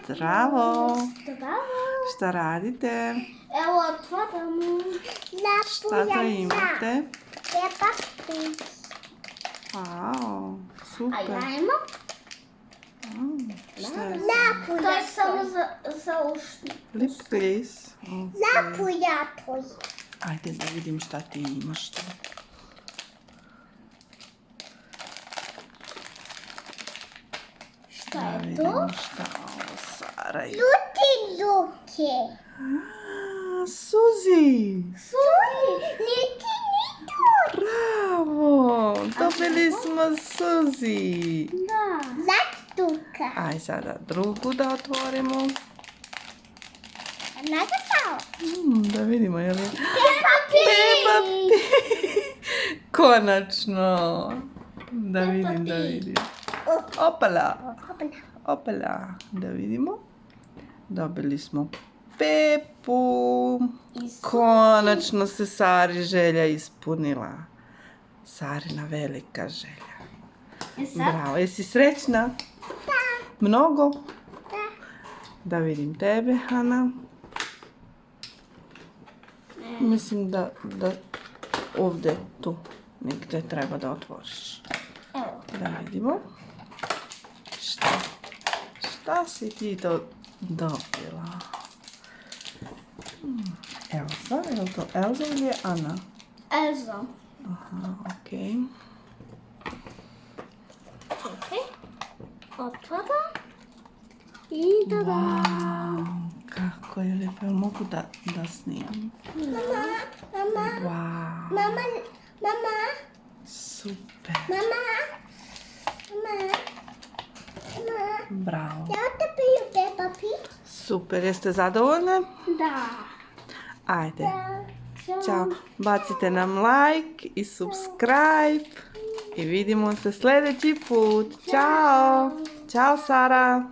Zdravo. Zdravo. Šta radite? Evo otvaramo. Šta to imate? Peppa Pig. Wow, A super. ja imam. Šta je? To je samo za ušni. Lip gloss. Okay. Lapujatuj. Ajde da vidim šta ti imaš tu. Šta Da je vidimo to? šta ovo Sara ima. Luke. Suzi! Liti. Bravo! Dobili smo Suzi! Da. Latuka. Aj sada drugu da otvorimo. Nagatao. Da vidimo je li... Peppa Peppa Pig. Pig! Konačno! Da vidim. Opala! Opala! Da vidimo. Dobili smo Pepu. Konačno se Sari želja ispunila. Sarina velika želja. Bravo, jesi srećna? Da. Mnogo? Da. Da vidim tebe, Ana. Mislim da ovdje tu negdje treba da otvoriš. Evo. Da vidimo. Šta si ti to dobila? Elsa, je li to Elsa ili je Ana? Elsa. Aha, okej. Okej. Otvaram. I tada. Wow, kako je lijepo. Mogu da snimam? Mama. Wow, Mama. super. Mama. Bravo. Ja te piju Peppa Pig. Super, jeste zadovoljne? Da. Ajde. Ćao. Bacite nam like i subscribe. I vidimo se sljedeći put. Ćao. Ćao Sara.